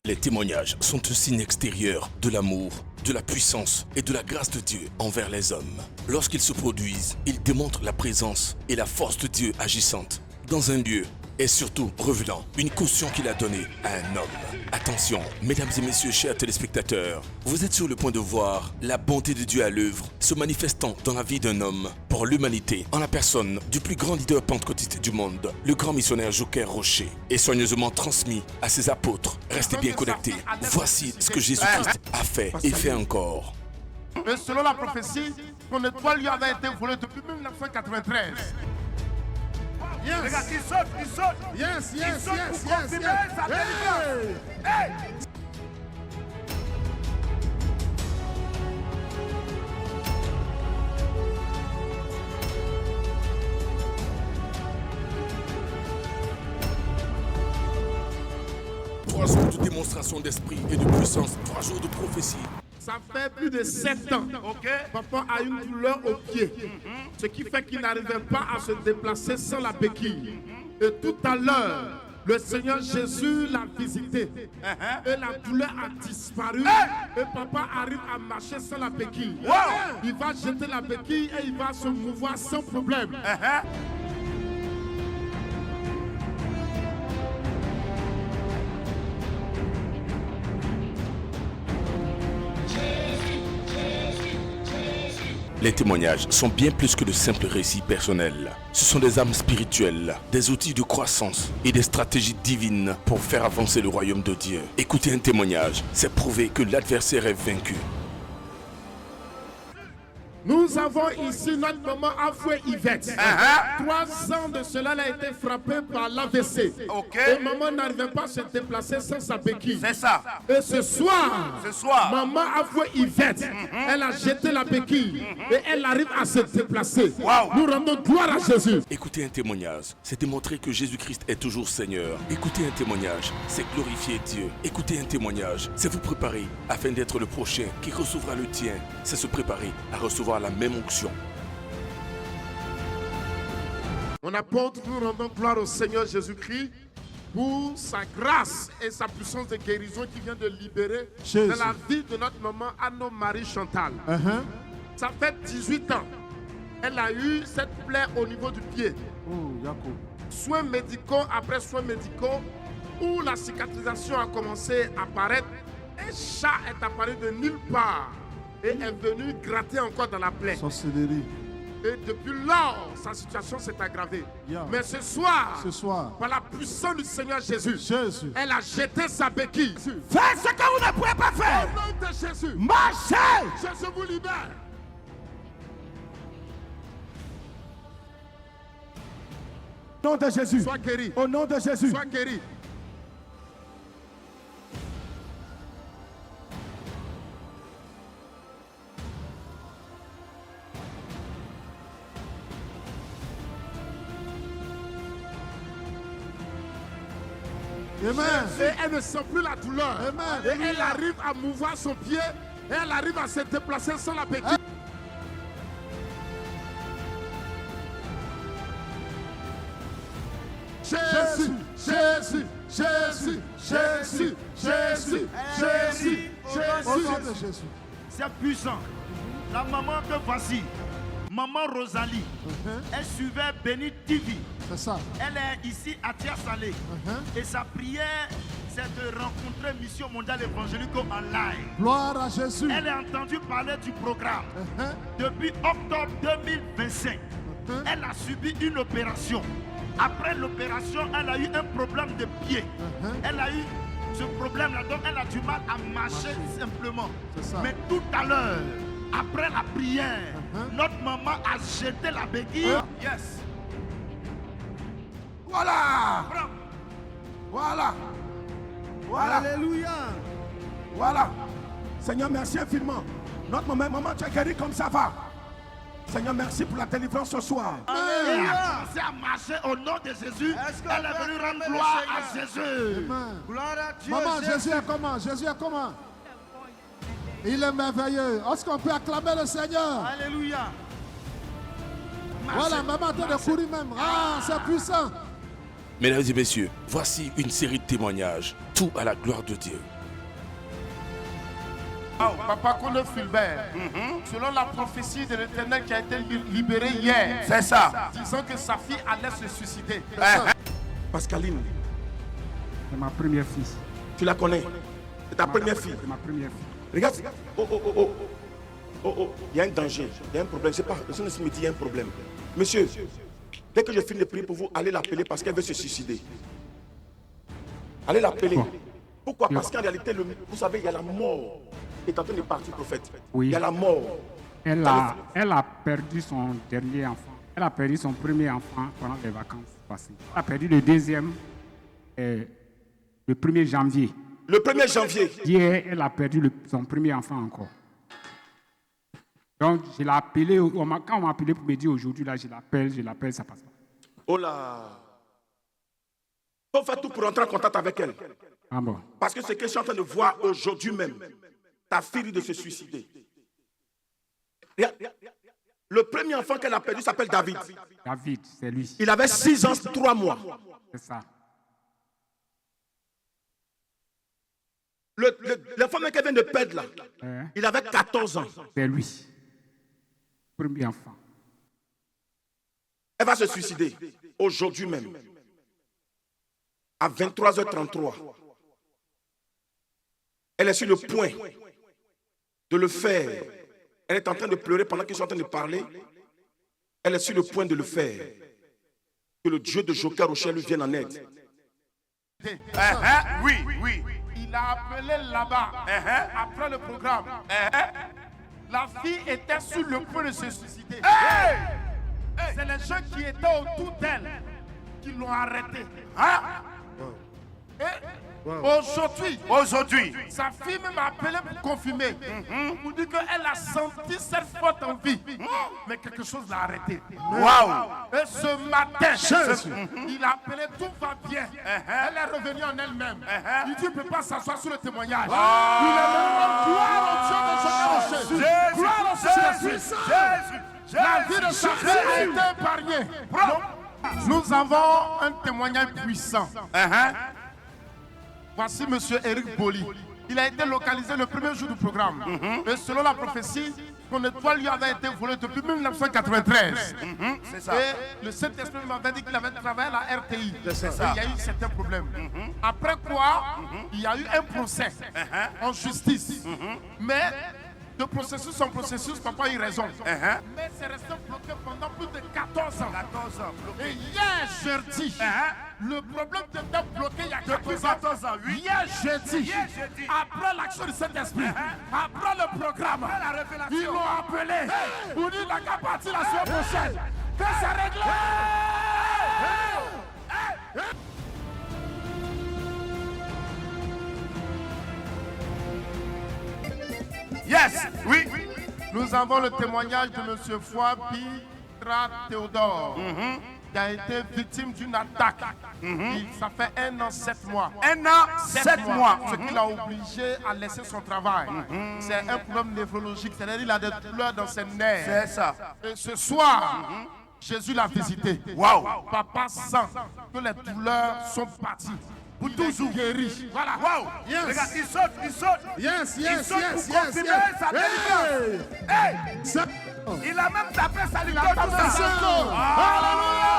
Les témoignages sont un signe extérieur de l'amour, de la puissance et de la grâce de Dieu envers les hommes. Lorsqu'ils se produisent, ils démontrent la présence et la force de Dieu agissante dans un lieu et surtout révélant une caution qu'il a donnée à un homme. Attention, mesdames et messieurs, chers téléspectateurs, vous êtes sur le point de voir la bonté de Dieu à l'œuvre se manifestant dans la vie d'un homme pour l'humanité en la personne du plus grand leader pentecôtiste du monde, le grand missionnaire Joker Rocher, et soigneusement transmis à ses apôtres. Restez bien connectés. Voici ce que Jésus-Christ a fait et fait encore. Et selon la prophétie, ton étoile lui avait été volée depuis 1993. Yes. Regarde, il saute. Yes. Pour confirmer sa délivrance. Hey. Trois jours de démonstration d'esprit et de puissance, 3 jours de prophétie. Ça fait plus de 7 ans. Ok. Papa a une douleur au pied. Ce qui fait qu'il n'arrivait pas à se déplacer sans la béquille. Et tout à l'heure, le Seigneur Jésus l'a visité. Et la douleur a disparu. Et papa arrive à marcher sans la béquille. Wow. Il va jeter la béquille et il va se mouvoir sans problème. Les témoignages sont bien plus que de simples récits personnels. Ce sont des âmes spirituelles, des outils de croissance et des stratégies divines pour faire avancer le royaume de Dieu. Écouter un témoignage, c'est prouver que l'adversaire est vaincu. Nous avons ici notre maman Afoué Yvette. 3 ans de cela, elle a été frappée par l'AVC. Ok. Et maman n'arrivait pas à se déplacer sans sa béquille. C'est ça. Et ce soir, maman Afoué Yvette, elle a jeté la béquille et elle arrive à se déplacer. Wow. Nous rendons gloire à Jésus. Écouter un témoignage, c'est démontrer que Jésus-Christ est toujours Seigneur. Écouter un témoignage, c'est glorifier Dieu. Écouter un témoignage, c'est vous préparer afin d'être le prochain qui recevra le tien. C'est se préparer à recevoir la même onction. Mon apôtre, nous rendons gloire au Seigneur Jésus-Christ pour sa grâce et sa puissance de guérison qui vient de libérer dans la vie de notre maman Anne-Marie Chantal. Ça fait 18 ans. Elle a eu cette plaie au niveau du pied. Soins médicaux après soins médicaux où la cicatrisation a commencé à apparaître. Un chat est apparu de nulle part et est venu gratter encore dans la plaie. Et depuis lors, sa situation s'est aggravée. Mais ce soir, par la puissance du Seigneur Jésus, elle a jeté sa béquille. Faites ce que vous ne pouvez pas faire. Au nom de Jésus, Marchez. Jésus vous libère. Au nom de Jésus. Sois guéri. Au nom de Jésus. Sois guéri. Amen. Et elle ne sent plus la douleur. Amen. Et elle arrive à mouvoir son pied. Et elle arrive à se déplacer sans la béquille. Jésus, Jésus, Jésus, Jésus, Jésus, Jésus, Jésus. C'est puissant. La maman de voici, maman Rosalie, elle suivait Béni TV. C'est ça. Elle est ici à Tia-Salé. Et sa prière, c'est de rencontrer Mission Mondiale Évangélique en live. Gloire à Jésus. Elle a entendu parler du programme. Depuis octobre 2025, elle a subi une opération. Après l'opération, elle a eu un problème de pied. Elle a eu ce problème-là, donc elle a du mal à marcher simplement. Mais tout à l'heure, après la prière, notre maman a jeté la béquille. Yes. Voilà. Voilà. Voilà. Alléluia. Voilà. Seigneur, merci infiniment. Notre maman, tu es guéri comme ça va. Seigneur, merci pour la délivrance ce soir. Elle a commencé à marcher au nom de Jésus. Elle est venue rendre gloire à Jésus. Gloire à Dieu. Maman, Jésus est comment? Jésus est comment? Il est merveilleux. Est-ce qu'on peut acclamer le Seigneur? Alléluia. Voilà, maman est en train de courir même. Ah, c'est puissant. Mesdames et messieurs, voici une série de témoignages tout à la gloire de Dieu. Papa Kone Fulbert, selon la prophétie de l'Éternel qui a été libérée hier, C'est ça. disant que sa fille allait se suicider. Pascaline, C'est ma première fille. tu la connais. C'est ta première fille. C'est ma première fille. Regarde. Oh, il y a un danger, il y a un problème. C'est pas, le Saint-Esprit me dit il y a un problème. Monsieur, dès que je finis de prier pour vous, allez l'appeler parce qu'elle veut se suicider. Allez l'appeler. Pourquoi? Parce qu'en réalité, vous savez, il y a la mort qui est en train de partir, prophète. Oui. Il y a la mort. Elle a perdu son dernier enfant. Elle a perdu son premier enfant pendant les vacances passées. Elle a perdu le deuxième le 1er janvier. Le 1er janvier. Hier, elle a perdu son premier enfant encore. Donc, je l'ai appelé, quand on m'a appelé pour me dire aujourd'hui, là, je l'appelle, ça passe pas. Oh là. Il faut faire tout pour entrer en contact avec elle. Ah bon. Parce que ce que je suis en train de voir aujourd'hui même, ta fille de se suicider. Regarde, le premier enfant qu'elle a perdu s'appelle David. David, c'est lui. Il avait 6 ans, 3 mois. C'est ça. L'enfant qu'elle vient de perdre là, il avait 14 ans. C'est lui. Premier enfant. Elle va se suicider aujourd'hui même. À 23h33. Elle est sur le point de le faire. Elle est en train de pleurer pendant qu'ils sont en train de parler. Elle est sur le point de le faire. Que le Dieu de Joker Rochelle lui vienne en aide. Oui. Il a appelé là-bas, après le programme. La fille était sur le point de se suicider. C'est les gens qui étaient autour d'elle qui l'ont arrêtée. Aujourd'hui, sa fille m'a appelé pour confirmer. Pour dire qu'elle a senti cette forte envie. Mais quelque chose l'a arrêtée. Et ce matin, il a appelé, tout va bien. Elle est revenue en elle-même. Il dit, il ne peut pas s'asseoir sur le témoignage. Il est vraiment gloire au Dieu de Jésus. Gloire au Saint-Esprit. La vie de sa fille a été épargnée. Nous avons un témoignage puissant. Voici M. Eric Boli. Il a été localisé le premier jour du programme. Et selon la prophétie, son étoile lui avait été volée depuis 1993. C'est ça. Et le Saint-Esprit m'avait dit qu'il avait travaillé à la RTI. C'est Et ça. il y a eu certains problèmes. Après quoi, il y a eu un procès en justice. Mais de processus en processus, papa a eu raison. Mais c'est resté bloqué pendant plus de 14 ans. 14 ans. Et hier jeudi, le problème était bloqué il y a 14 ans. Hier jeudi, après l'action du Saint-Esprit, après le programme, ils l'ont appelé pour dire la qu'à partir la semaine prochaine, que c'est réglé. Yes, oui. Nous avons le témoignage de M. Fouabi Théodore, qui a été victime d'une attaque. Ça fait 1 an, 7 mois. 1 an, 7 mois. Ce qui l'a obligé à laisser son travail. C'est un problème névrologique, c'est-à-dire qu'il a des douleurs dans ses nerfs. C'est ça. Et ce soir, Jésus l'a visité. Wow. Papa sent que les douleurs sont parties. Pour toujours guéri. Voilà. Wow. Yes. Regarde, il saute. Yes, Il saute pour confirmer sa délivrance. Hey. Il a même tapé sa licorne tout ça. Alléluia.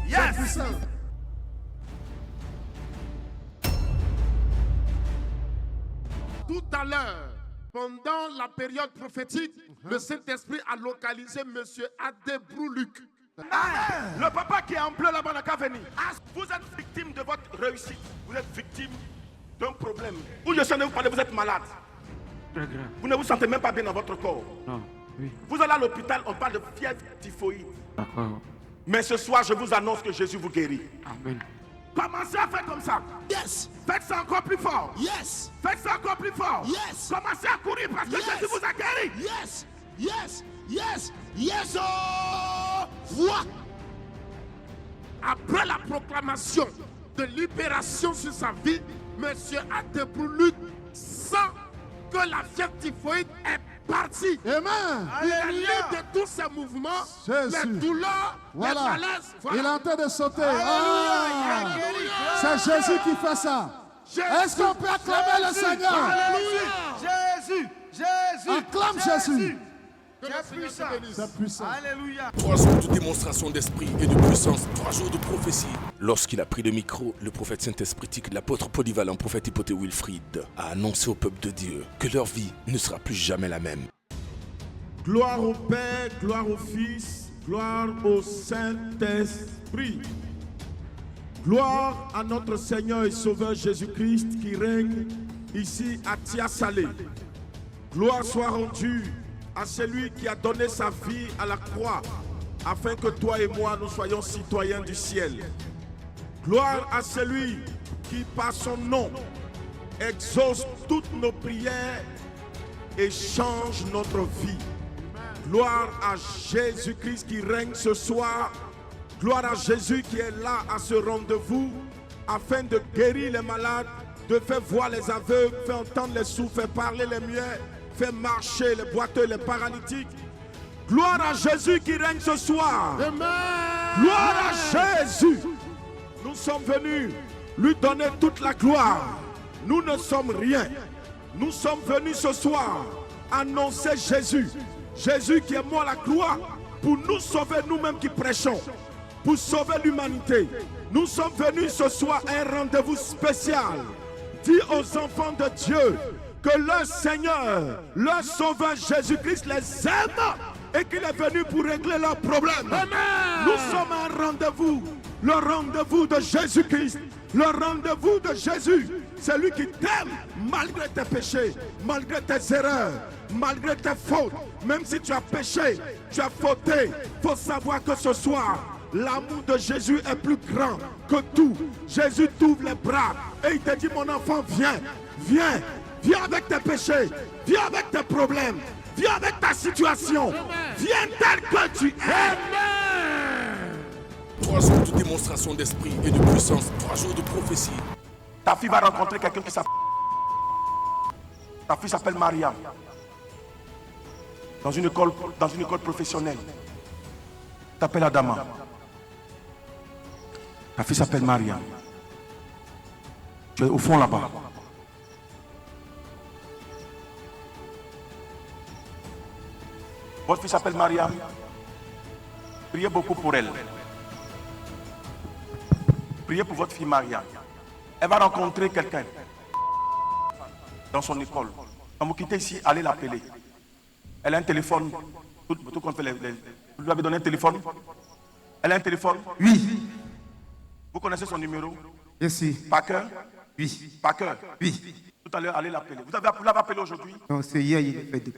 Jésus. Yes. Tout à l'heure, pendant la période prophétique, le Saint-Esprit a localisé M. Adebrouluc. Le papa qui est en bleu là-bas n'a qu'à venir. Vous êtes victime de votre réussite. Vous êtes victime d'un problème. Où je suis en train de vous parler, vous êtes malade. Très grave. Vous ne vous sentez même pas bien dans votre corps. Non. Oui. Vous allez à l'hôpital, on parle de fièvre typhoïde. D'accord. Mais ce soir, je vous annonce que Jésus vous guérit. Amen. Commencez à faire comme ça. Yes. Faites ça encore plus fort. Yes. Faites ça encore plus fort. Yes. Commencez à courir parce que Yes. Jésus vous a guéri. Yes. Yes. Yes. Yes. Oh. Vois. Après la proclamation de libération sur sa vie, M. Adebrouluc sent que la fièvre typhoïde est parti. Amen. Il est libre de tous ses mouvements, Jésus. les douleurs, Voilà. les malaises. Il est en train de sauter. Ah. C'est Jésus qui fait ça. Est-ce qu'on peut acclamer le Seigneur? Jésus, Jésus. Acclame Jésus. Que le Seigneur te bénisse. C'est puissant. Alléluia. 3 jours de démonstration d'esprit et de puissance, 3 jours de prophétie. Lorsqu'il a pris le micro, le prophète Saint-Espritique, l'apôtre polyvalent, prophète Hypothé Wilfrid, a annoncé au peuple de Dieu que leur vie ne sera plus jamais la même. Gloire au Père, gloire au Fils, gloire au Saint-Esprit. Gloire à notre Seigneur et Sauveur Jésus-Christ qui règne ici à Tia-Salé. Gloire soit rendue à celui qui a donné sa vie à la croix afin que toi et moi nous soyons citoyens du ciel. Gloire à celui qui par son nom exauce toutes nos prières et change notre vie. Gloire à Jésus-Christ qui règne ce soir. Gloire à Jésus qui est là à ce rendez-vous afin de guérir les malades, de faire voir les aveugles, faire entendre les sourds, faire parler les muets, faire marcher les boiteux, les paralytiques. Gloire à Jésus qui règne ce soir. Amen. Gloire à Jésus. Nous sommes venus lui donner toute la gloire. Nous ne sommes rien. Nous sommes venus ce soir annoncer Jésus. Jésus qui est mort à la croix pour nous sauver nous-mêmes qui prêchons, pour sauver l'humanité. Nous sommes venus ce soir à un rendez-vous spécial. Dis aux enfants de Dieu que leur Seigneur, leur Sauveur Jésus-Christ les aime et qu'il est venu pour régler leurs problèmes. Amen. Nous sommes à un rendez-vous, le rendez-vous de Jésus-Christ, le rendez-vous de Jésus. C'est lui qui t'aime malgré tes péchés, malgré tes erreurs, malgré tes fautes. Même si tu as péché, tu as fauté, il faut savoir que ce soir, l'amour de Jésus est plus grand que tout. Jésus t'ouvre les bras et il te dit, mon enfant, viens, viens, viens avec tes péchés, viens avec tes problèmes, viens avec ta situation, viens tel que tu es. 3 jours de démonstration d'esprit et de puissance, 3 jours de prophétie. Ta fille va rencontrer quelqu'un qui s'appelle... Ta fille s'appelle Maria. Dans une école professionnelle. T'appelles Adama. Ta fille s'appelle Maria. Tu es au fond là-bas. Votre fille s'appelle Maria. Priez beaucoup pour elle. Priez pour votre fille Maria. Elle va rencontrer quelqu'un dans son école. Quand vous quittez ici, allez l'appeler. Elle a un téléphone. Tout compte fait vous lui avez donné un téléphone? Elle a un téléphone? Oui. Vous connaissez son numéro? Je suis. Par cœur? Oui. Par cœur? Oui. Tout à l'heure, allez l'appeler. Vous l'avez appelé aujourd'hui? Non, c'est hier, il est fait de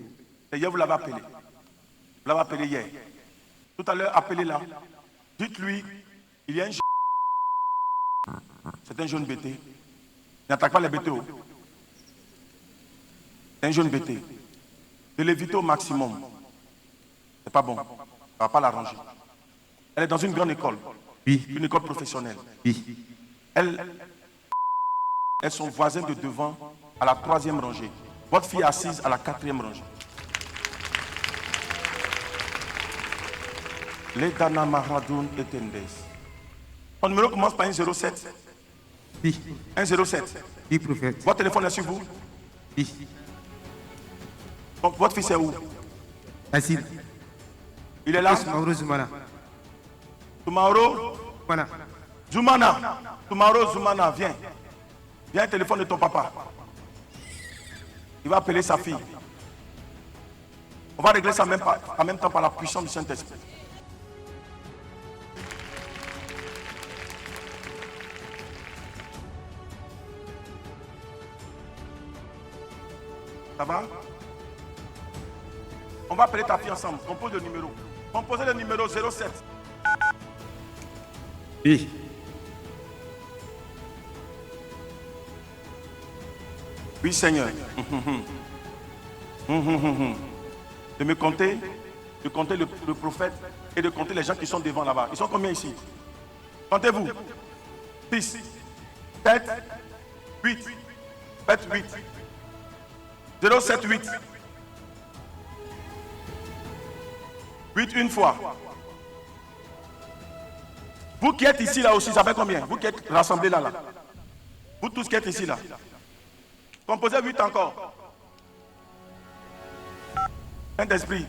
Et hier, vous l'avez appelé. Vous l'avez appelé hier. Tout à l'heure, appelez-la. Dites-lui, il y a un jeune. C'est un jeune bêté. Il n'attaque pas les bêtés. C'est un jeune bêté. De l'éviter au maximum. C'est pas bon. Ça ne va pas l'arranger. Elle est dans une grande école. Oui. Une école professionnelle. Oui. Elle est son voisin de devant à la 3e rangée. Votre fille est assise à la 4e rangée. Les Dana Mahradoun et Tendes. Ton numéro commence par 107. Oui. 107. Oui, prophète. Votre téléphone est sur vous? Oui. Donc, votre fils est où? Asile. Il est là? Mauro Zoumana. Toumaro? Voilà. Zoumana. Toumaro Zoumana, viens. Viens, téléphone de ton papa. Il va appeler sa fille. On va régler ça en même temps par la puissance du Saint-Esprit. Ça va? On va appeler ta fille ensemble. Compose le numéro. Composez le numéro 07. Oui. Oui, Seigneur. De me compter, de compter le prophète et de compter les gens qui sont devant là-bas. Ils sont combien ici? Comptez-vous. 6, 7, 8. Faites 8. 078. 8 une fois. Vous qui êtes ici là aussi, ça fait combien? Vous qui êtes rassemblés là. Vous tous qui êtes ici là. Composez 8 encore. Saint-Esprit.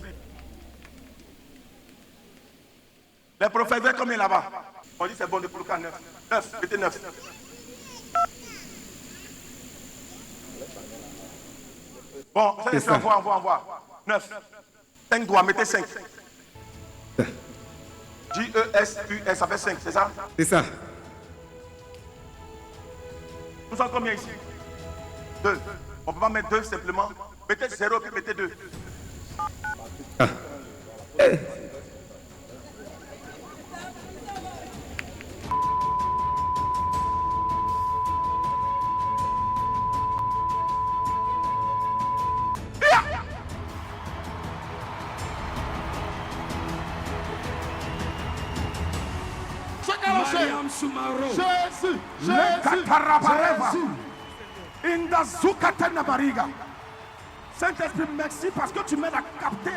Les prophètes, veulent combien là-bas? On dit c'est bon de pour le cas 9. 9, mettez 9. Bon, Saint-Esprit, envoie. 9. 5 doigts, mettez 5. J-E-S-U-S, ça fait 5, c'est ça? C'est ça. Nous sommes combien ici? 2. On ne peut pas mettre 2 simplement. Mettez 0 puis mettez 2. Ah. Jésus. Saint-Esprit, merci parce que tu m'aides à capter.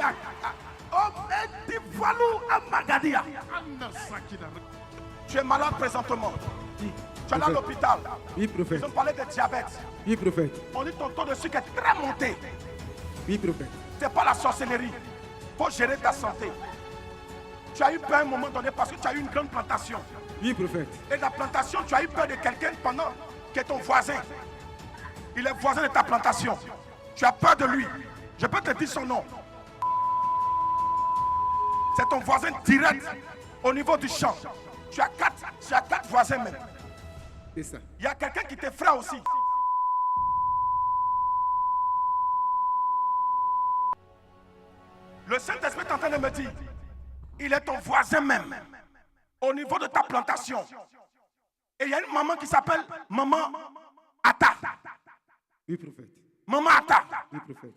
Tu es malade présentement. Tu es là à l'hôpital. Oui, prophète. Ils ont parlé de diabète. Oui, prophète. On dit ton taux de sucre est très monté. Oui, prophète. C'est pas la sorcellerie. Il faut gérer ta santé. Tu as eu peur à un moment donné parce que tu as eu une grande plantation. Oui, prophète. Et la plantation, tu as eu peur de quelqu'un pendant qui est ton voisin. Il est voisin de ta plantation. Tu as peur de lui. Je peux te dire son nom. C'est ton voisin direct au niveau du champ. Tu as 4 voisins même. C'est ça. Il y a quelqu'un qui t'effraie aussi. Le Saint-Esprit est en train de me dire, il est ton voisin même, au niveau de ta plantation. Et il y a une maman qui s'appelle Maman Atta. Oui, prophète. Maman Atta. Oui, prophète.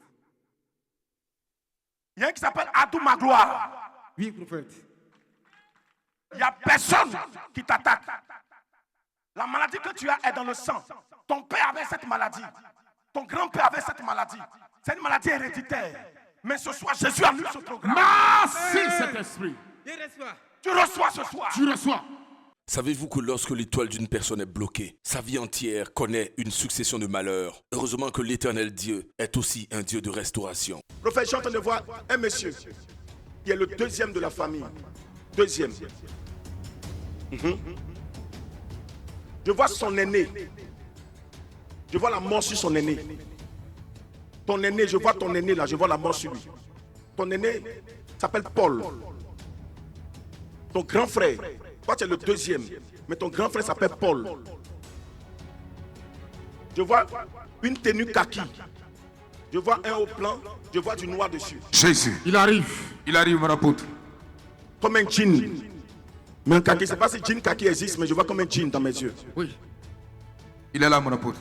Il y a un qui s'appelle Adou Magloire. Oui, prophète. Il n'y a personne qui t'attaque. La maladie que tu as est dans le sang. Ton père avait cette maladie. Ton grand-père avait cette maladie. C'est une maladie héréditaire. Mais ce soir, Jésus annule ce programme. Merci, Saint-Esprit. Tu reçois ce soir. Tu reçois. Savez-vous que lorsque l'étoile d'une personne est bloquée, sa vie entière connaît une succession de malheurs? Heureusement que l'Éternel Dieu est aussi un Dieu de restauration. Prophète, je suis en train de voir un monsieur qui est le deuxième de la famille. Deuxième. Je vois son aîné. Je vois la mort sur son aîné. Ton aîné, je vois ton aîné là, je vois la mort sur lui. Ton aîné s'appelle Paul. Ton grand frère, toi tu es le deuxième, mais ton grand frère s'appelle Paul. Je vois une tenue kaki. Je vois un haut plan, je vois du noir dessus. Jésus. Il arrive. Il arrive, mon apôtre. Comme un jean. Mais un kaki, je ne sais pas si jean kaki existe, mais je vois comme un jean dans mes yeux. Oui. Il est là, mon apôtre.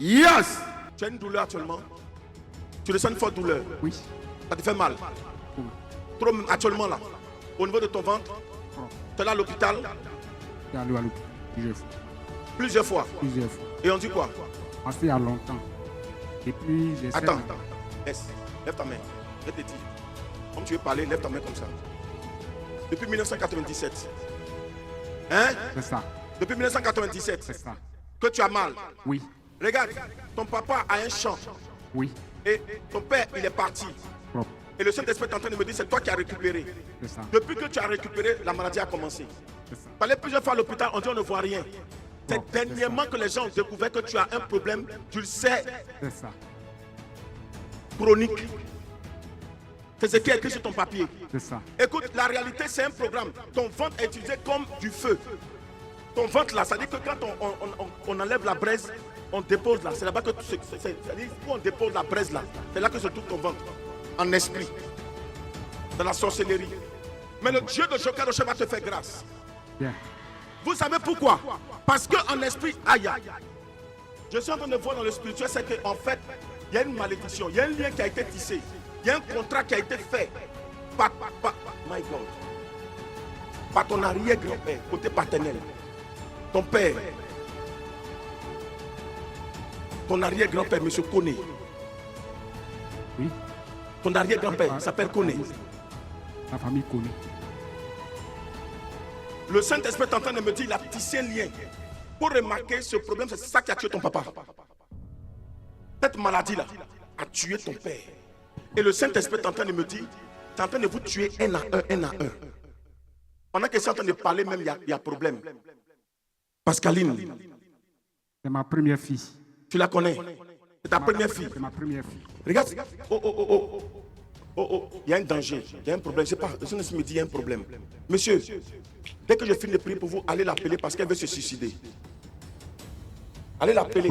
Yes! Tu as une douleur actuellement? Tu ressens une forte douleur? Oui. Ça te fait mal? Oui. Trop actuellement là? Au niveau de ton ventre? Tu es là à l'hôpital? Je suis allé à l'hôpital Plusieurs fois. plusieurs fois. Et on dit quoi? Parce qu'il y a longtemps. Et puis, j'essaie Attends. de- Laisse. Lève ta main. Je te dis. Comme tu veux parler, lève ta main comme ça. Depuis 1997. Hein? C'est ça. Depuis 1997. C'est ça. Que tu as mal. Oui. Regarde, ton papa a un champ. Oui. Et ton père, il est parti. Propre. Et le Saint-Esprit est en train de me dire, c'est toi qui as récupéré. C'est ça. Depuis que tu as récupéré, la maladie a commencé. C'est ça. Tu allais plusieurs fois à l'hôpital, on dit on ne voit rien. C'est Bon, dernièrement que les gens ont découvert que tu as un problème, tu le sais, C'est ça. chronique. C'est ce qui est écrit sur ton papier. C'est ça. Écoute, la réalité, c'est un programme. Ton ventre est utilisé comme du feu. Ton ventre là, ça dit que quand on enlève la braise, on dépose là. C'est là-bas que c'est-à-dire où on dépose la braise là. C'est là que se trouve ton ventre. En esprit. Dans la sorcellerie. Mais le Dieu de Jokaroche va te faire grâce. Bien. Vous savez pourquoi? Parce qu'en esprit, aïe. Je suis en train de voir dans le spirituel, c'est qu'en fait, il y a une malédiction, il y a un lien qui a été tissé, il y a un contrat qui a été fait my God, par ton arrière-grand-père, côté paternel. Ton père, ton arrière-grand-père, monsieur Koné, Oui. Ton arrière-grand-père s'appelle Koné. La famille connaît. Le Saint-Esprit est en train de me dire il a tissé un lien pour remarquer ce problème. C'est ça qui a tué ton papa. Cette maladie-là a tué ton père. Et le Saint-Esprit est en train de me dire c'est en train de vous tuer un à un. Pendant que c'est en train de parler, même il y a problème. Pascaline. C'est ma première fille. Tu la connais? C'est ta première fille. C'est ma première fille. Regarde. Oh, il y a un danger, il y a un problème. Je sais pas, le Seigneur me dit il y a un problème. Monsieur, dès que je finis de prier pour vous, allez l'appeler parce qu'elle veut se suicider. Allez l'appeler.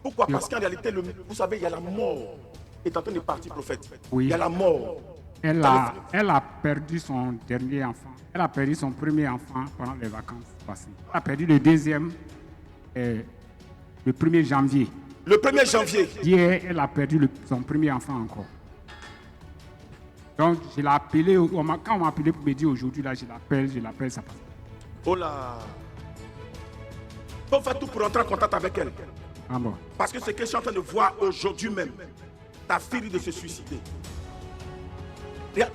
Pourquoi? Parce qu'en réalité, vous savez, il y a la mort qui est en train de partir, prophète. Oui. Il y a la mort. Elle a perdu son dernier enfant. Elle a perdu son premier enfant pendant les vacances passées. Elle a perdu le deuxième le 1er janvier. Le 1er janvier. Hier, elle a perdu son premier enfant encore. Donc, je l'ai appelé, quand on m'a appelé pour me dire aujourd'hui, là, je l'appelle, ça passe. Oh là. Il faut faire tout pour entrer en contact avec elle. Ah bon. Parce que ce que je suis en train de voir aujourd'hui même, ta fille de se suicider. Regarde.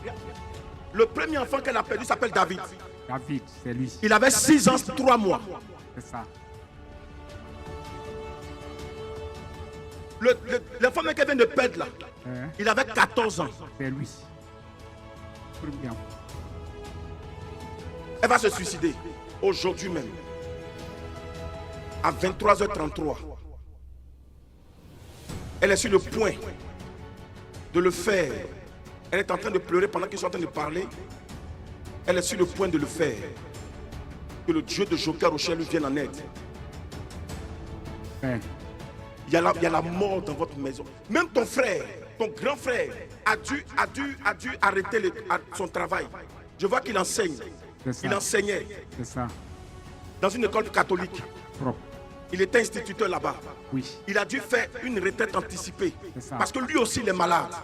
Le premier enfant qu'elle a perdu s'appelle David. David, c'est lui. Il avait 6 ans, 3 mois. C'est ça. L'enfant qu'elle vient de perdre là, il avait 14 ans. C'est lui. Premier enfant. Elle va se suicider aujourd'hui même. À 23h33. Elle est sur le point de le faire. Elle est en train de pleurer pendant qu'ils sont en train de parler. Elle est sur le point de le faire. Que le Dieu de Joker Rochelle lui vienne en aide. Il y a la mort dans votre maison. Même ton frère, ton grand frère, a dû arrêter son travail. Je vois qu'il enseigne. Il enseignait. C'est ça. Dans une école catholique. Propre. Il était instituteur là-bas. Oui. Il a dû faire une retraite anticipée. Ça. Parce que lui aussi, il est malade.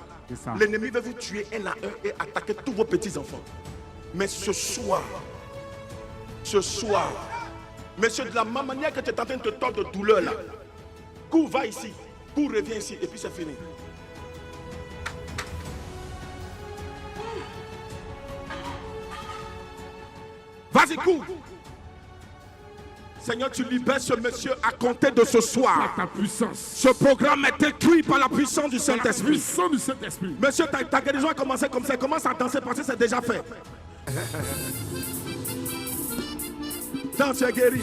Ça. L'ennemi va vous tuer un à un et attaquer tous vos petits-enfants. Mais ce soir, monsieur, de la même manière que tu es en train de te tordre de douleur là, cours, va ici, cours, reviens ici, et puis c'est fini. Vas-y, cours. Seigneur, tu libères ce monsieur à compter de ce soir. Ta puissance. Ce programme est écrit par la puissance du Saint-Esprit. Puissance du Saint-Esprit. Monsieur, ta guérison a commencé comme ça. Commence à danser parce que c'est déjà fait. Danse, tu es guéri.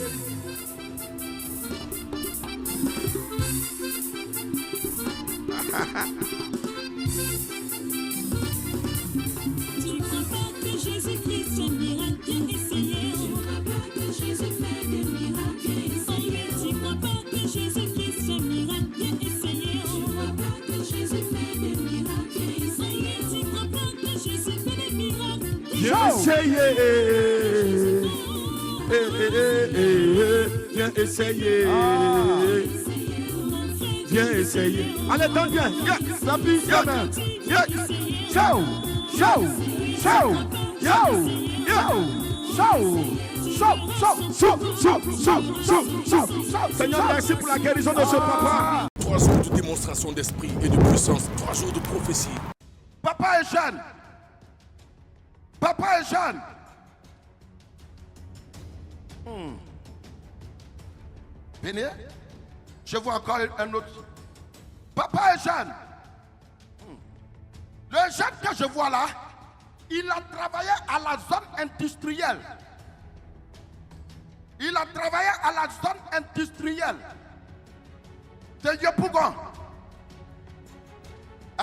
Tu crois pas que Jésus-Christ est miracle essayé? Tu crois pas que Jésus fait des miracles essayés? Tu crois pas que Jésus-Christ est miracle essayé? Tu crois pas que Jésus fait des miracles essayés? Tu crois pas que Jésus fait des miracles? Viens essayer. Viens essayer. Viens essayer. Allez, donne bien. Ça pisse la main. Ciao. Ciao. Ciao. Yo. Yo. Ciao. Seigneur, merci pour la guérison de ce papa. 3 jours de démonstration d'esprit et de puissance. 3 jours de prophétie. Papa est jeune. Papa est jeune. Venez. Je vois encore un autre. Papa est jeune. Le jeune que je vois là, il a travaillé à la zone industrielle. Il a travaillé à la zone industrielle de Yopougon.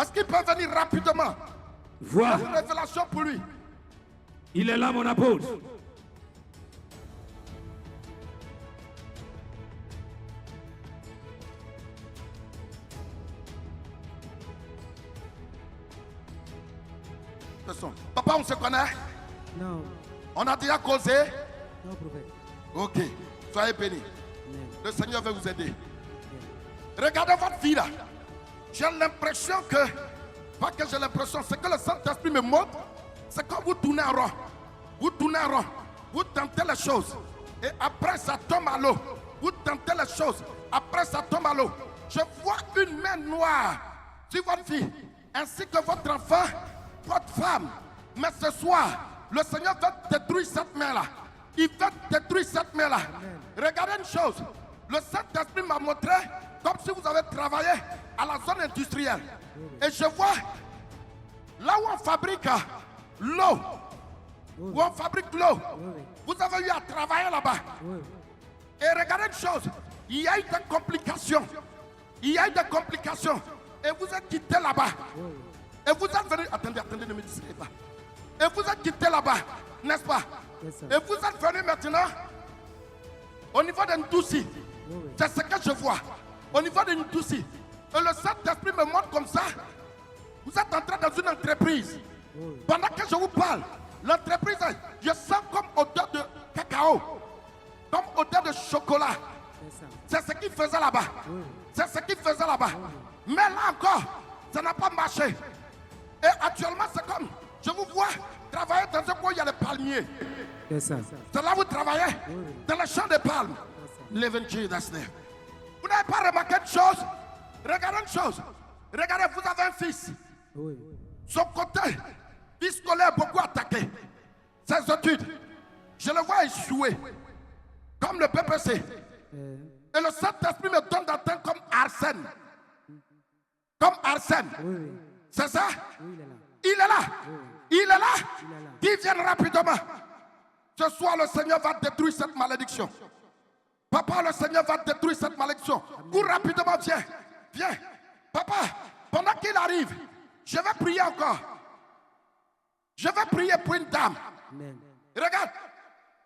Est-ce qu'il peut venir rapidement? Vois. Une révélation pour lui. Il est là, mon apôtre. Papa, on se connaît? Non. On a déjà causé? Non, prophète. Ok. Soyez bénis. Le Seigneur veut vous aider. Regardez votre vie là. J'ai l'impression que, pas que j'ai l'impression, c'est que le Saint-Esprit me montre, c'est quand vous tournez en rond. Vous tournez en rond. Vous tentez les choses. Et après ça tombe à l'eau. Vous tentez les choses. Après ça tombe à l'eau. Je vois une main noire sur votre vie. ainsi que votre enfant, votre femme. Mais ce soir, le Seigneur va détruire cette main-là. Il va détruire cette main-là. Regardez une chose. Le Saint-Esprit m'a montré comme si vous avez travaillé à la zone industrielle. Et je vois là où on fabrique l'eau. Où on fabrique l'eau. Vous avez eu à travailler là-bas. Et regardez une chose. Il y a eu des complications. Il y a eu des complications. Et vous êtes quitté là-bas. Et vous êtes venu. Attendez, ne me distrayez pas. Et vous êtes quitté là-bas, n'est-ce pas? Et vous êtes venu maintenant au niveau de Ndoussi. C'est ce que je vois. Au niveau de Ndoussi. Et le Saint-Esprit me montre comme ça. Vous êtes entré dans une entreprise. Pendant que je vous parle, l'entreprise, je sens comme odeur de cacao. Comme odeur de chocolat. C'est ce qu'il faisait là-bas. C'est ce qu'il faisait là-bas. Mais là encore, ça n'a pas marché. Et actuellement, c'est comme, je vous vois travailler dans un coin où il y a les palmiers. C'est là où vous travaillez, dans le champ de palmes. Vous n'avez pas remarqué une chose? Regardez une chose. Regardez, vous avez un fils. Son côté, vie scolaire beaucoup attaqué. Ses études, je le vois échouer. Comme le PPC. Et le Saint-Esprit me donne d'entendre comme Arsène. Comme Arsène. C'est ça? Il est là. Il est là. Qu'il vienne rapidement. Ce soir, le Seigneur va détruire cette malédiction. Papa, le Seigneur va détruire cette malédiction. Cours rapidement, viens. Viens. Papa, pendant qu'il arrive, je vais prier encore. Je vais prier pour une dame. Regarde.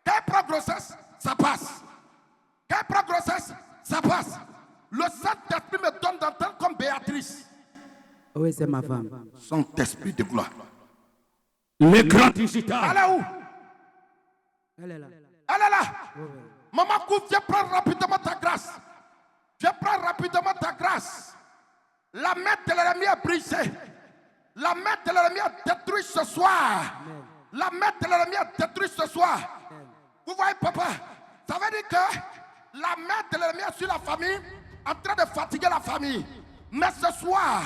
Quand elle prend grossesse, ça passe. Quand elle prend grossesse, ça passe. Le Saint-Esprit me donne d'entendre comme Béatrice. Oui, c'est ma femme. Saint-Esprit de gloire. L'écran digital. Elle est où? Elle est là. Elle est là. Maman, couvre, viens prendre rapidement ta grâce. Viens prendre rapidement ta grâce. La main de l'ennemi est brisée. La main de l'ennemi est détruite ce soir. La main de l'ennemi est détruite ce soir. Vous voyez, papa, ça veut dire que la main de l'ennemi est sur la famille, en train de fatiguer la famille. Mais ce soir,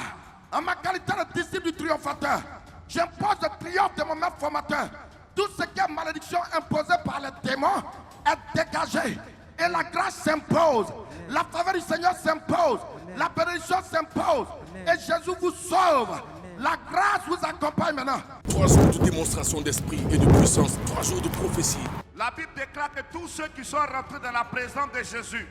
en ma qualité de disciple du triomphateur, j'impose le triomphe de mon maître formateur. Tout ce qui est malédiction imposée par les démons est dégagé. Et la grâce s'impose. La faveur du Seigneur s'impose. La bénédiction s'impose. Et Jésus vous sauve. La grâce vous accompagne maintenant. 3 jours de démonstration d'esprit et de puissance. 3 jours de prophétie. La Bible déclare que tous ceux qui sont rentrés dans la présence de Jésus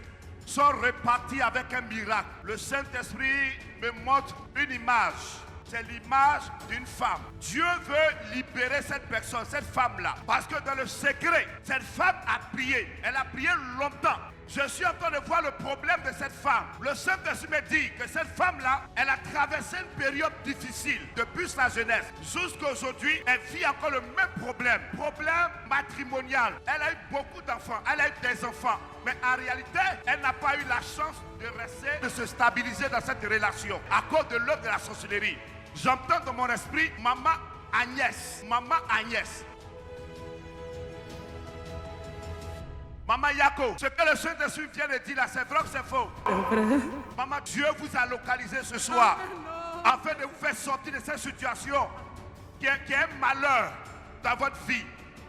sont repartis avec un miracle. Le Saint-Esprit me montre une image. C'est l'image d'une femme. Dieu veut libérer cette personne, cette femme-là. Parce que dans le secret, cette femme a prié. Elle a prié longtemps. Je suis en train de voir le problème de cette femme. Le Saint-Esprit me dit que cette femme-là, elle a traversé une période difficile depuis sa jeunesse. Jusqu'à aujourd'hui, elle vit encore le même problème. Problème matrimonial. Elle a eu beaucoup d'enfants. Elle a eu des enfants. Mais en réalité, elle n'a pas eu la chance de rester, de se stabiliser dans cette relation à cause de l'œuvre de la sorcellerie. J'entends dans mon esprit, Maman Agnès. Maman Agnès. Maman Yako, ce que le Saint-Esprit vient de dire là, c'est vrai ou c'est faux? Maman, Dieu vous a localisé ce soir afin de vous faire sortir de cette situation qui est un malheur dans votre vie.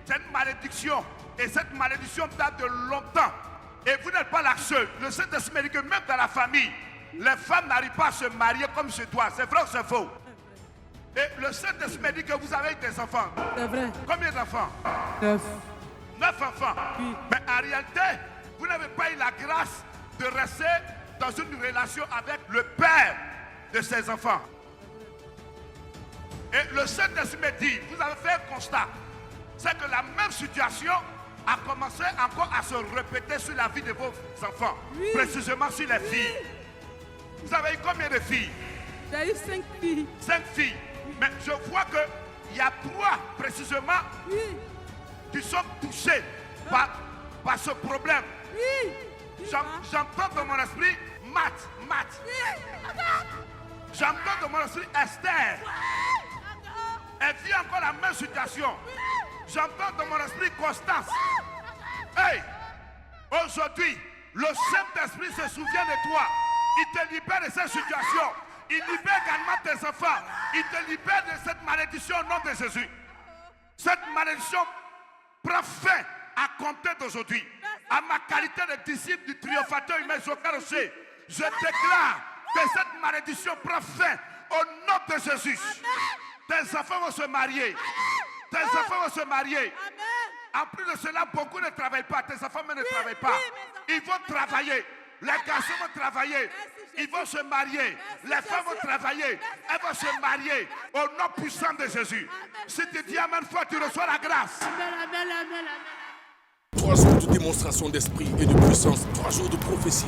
C'est une malédiction. Et cette malédiction date de longtemps. Et vous n'êtes pas la seule. Le Saint-Esprit me dit que même dans la famille, les femmes n'arrivent pas à se marier comme chez toi. C'est vrai ou c'est faux? Et le Saint-Esprit me dit que vous avez des enfants. C'est vrai. Combien d'enfants? 9. 9 enfants. Oui. Mais en réalité, vous n'avez pas eu la grâce de rester dans une relation avec le père de ces enfants. Et le Saint-Esprit me dit, vous avez fait un constat, c'est que la même situation a commencé encore à se répéter sur la vie de vos enfants, oui. Précisément sur les filles. Vous avez eu combien de filles? J'ai eu 5 filles. 5 filles. Oui. Mais je vois qu'il y a 3 précisément. Oui. Qui sont touchés par ce problème. Oui. J'entends dans mon esprit Matt. J'entends dans mon esprit Esther. Elle vit encore la même situation. J'entends dans mon esprit Constance. Hey, aujourd'hui, le Saint-Esprit se souvient de toi. Il te libère de cette situation. Il libère également tes enfants. Il te libère de cette malédiction au nom de Jésus. Cette malédiction prend fin à compter d'aujourd'hui. À ma qualité de disciple du triomphateur humain Jokaroché, je déclare que cette malédiction prend fin au nom de Jésus. Tes enfants vont se marier. Tes enfants vont se marier. En plus de cela, beaucoup ne travaillent pas. Tes enfants ne travaillent pas. Ils vont travailler. Les garçons vont travailler. Ils vont se marier. Les femmes vont travailler. Elles vont se marier au nom puissant de Jésus. Si tu dis amen fort, tu reçois la grâce. 3 jours de démonstration d'esprit et de puissance, 3 jours de prophétie.